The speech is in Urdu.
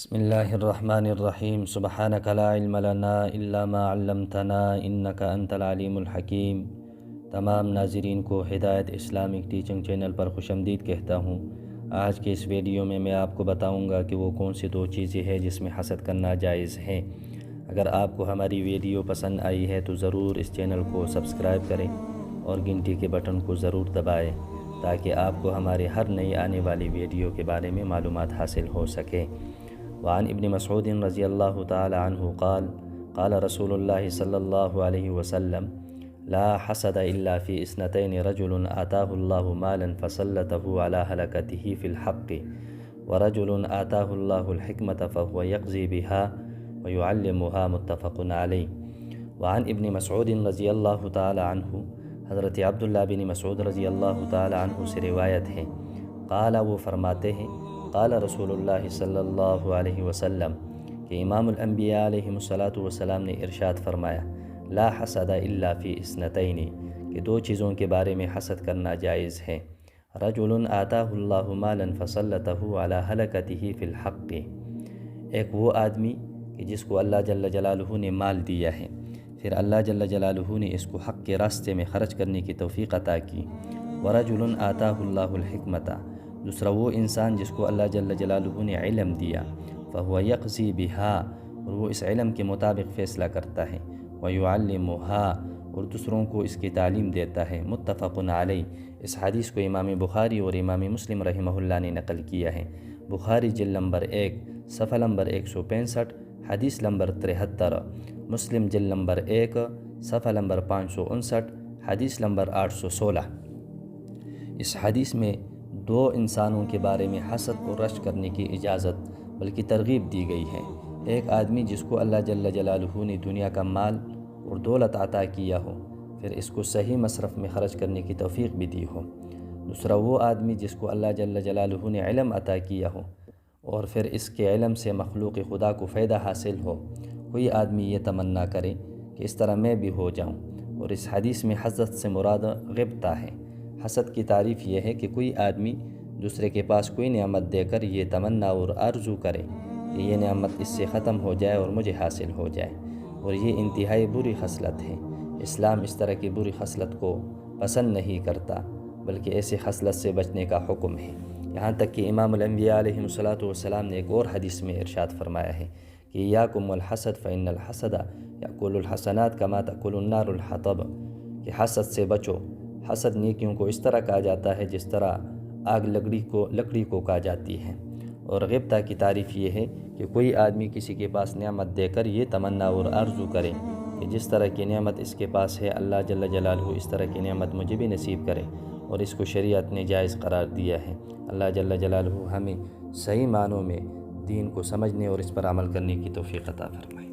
بسم اللہ الرحمن الرحیم سبحانک لا علم لنا الا ما علمتنا انک انت العلیم الحکیم۔ تمام ناظرین کو ہدایت اسلامک ٹیچنگ چینل پر خوش آمدید کہتا ہوں۔ آج کے اس ویڈیو میں آپ کو بتاؤں گا کہ وہ کون سی دو چیزیں ہیں جس میں حسد کرنا جائز ہے۔ اگر آپ کو ہماری ویڈیو پسند آئی ہے تو ضرور اس چینل کو سبسکرائب کریں اور گھنٹی کے بٹن کو ضرور دبائیں تاکہ آپ کو ہمارے ہر نئی آنے والی ویڈیو کے بارے میں معلومات حاصل ہو سکے۔ وعن ابن مسعود رضی اللہ تعالی عنہ قال قال رسول اللہ صلی اللہ علیہ وسلم لا حسد الا فی اثنتین رجل آتاہ اللہ مالا فسلطہ علی ہلکتہ فی الحق ورجل آتاہ اللہ الحکمت فهو یقضی بها ویعلمها متفق علیہ۔ وعن ابن مسعود رضی اللہ تعالی عنہ، حضرت عبداللہ بن مسعود رضی اللہ تعالی عنہ سے روایت ہے، قال وہ فرماتے ہیں قال رسول اللہ صلی اللہ علیہ وسلم کہ امام الانبیاء علیہ الصلاۃ نے ارشاد فرمایا، لا حسد الا فی اثنتین، کہ دو چیزوں کے بارے میں حسد کرنا جائز ہے۔ رجل آتاہ اللہ مالا فسلطہ علی ہلکتہ فی الحق، ایک وہ آدمی کہ جس کو اللہ جل جلالہ نے مال دیا ہے، پھر اللہ جل جلالہ نے اس کو حق کے راستے میں خرچ کرنے کی توفیق عطا کی۔ ورجل آتاہ اللہ الحکمت، دوسرا وہ انسان جس کو اللہ جل جلالہ نے علم دیا، فہو یقضی بہا، اور وہ اس علم کے مطابق فیصلہ کرتا ہے، ویعلمہا، اور دوسروں کو اس کی تعلیم دیتا ہے۔ متفق علیہ، اس حدیث کو امام بخاری اور امام مسلم رحمہ اللہ نے نقل کیا ہے۔ بخاری جلد نمبر 1 صفحہ نمبر 165 حدیث نمبر 73، مسلم جلد نمبر 1 صفحہ نمبر 559 حدیث نمبر 816۔ اس حدیث میں دو انسانوں کے بارے میں حسد اور رشک کرنے کی اجازت بلکہ ترغیب دی گئی ہے۔ ایک آدمی جس کو اللہ جل جلالہ نے دنیا کا مال اور دولت عطا کیا ہو، پھر اس کو صحیح مصرف میں خرچ کرنے کی توفیق بھی دی ہو۔ دوسرا وہ آدمی جس کو اللہ جل جلالہ نے علم عطا کیا ہو اور پھر اس کے علم سے مخلوق خدا کو فائدہ حاصل ہو۔ کوئی آدمی یہ تمنا کرے کہ اس طرح میں بھی ہو جاؤں، اور اس حدیث میں حسد سے مراد غبطہ ہے۔ حسد کی تعریف یہ ہے کہ کوئی آدمی دوسرے کے پاس کوئی نعمت دے کر یہ تمنا اور آرزو کرے کہ یہ نعمت اس سے ختم ہو جائے اور مجھے حاصل ہو جائے، اور یہ انتہائی بری خصلت ہے۔ اسلام اس طرح کی بری خصلت کو پسند نہیں کرتا، بلکہ ایسے خصلت سے بچنے کا حکم ہے۔ یہاں تک کہ امام الانبیاء علیہ الصلاۃ نے ایک اور حدیث میں ارشاد فرمایا ہے کہ ایاکم والحسد فإن الحسد یأکل الحسنات کما تأکل النار الحطب، کہ حسد سے بچو۔ حسد نیکیوں کو اس طرح کہا جاتا ہے جس طرح آگ لکڑی کو کہا جاتی ہے۔ اور غبطہ کی تعریف یہ ہے کہ کوئی آدمی کسی کے پاس نعمت دے کر یہ تمنا اور آرزو کرے کہ جس طرح کی نعمت اس کے پاس ہے، اللہ جل جلالہ اس طرح کی نعمت مجھے بھی نصیب کرے، اور اس کو شریعت نے جائز قرار دیا ہے۔ اللہ جل جلالہ ہمیں صحیح معنوں میں دین کو سمجھنے اور اس پر عمل کرنے کی توفیق عطا فرمائے۔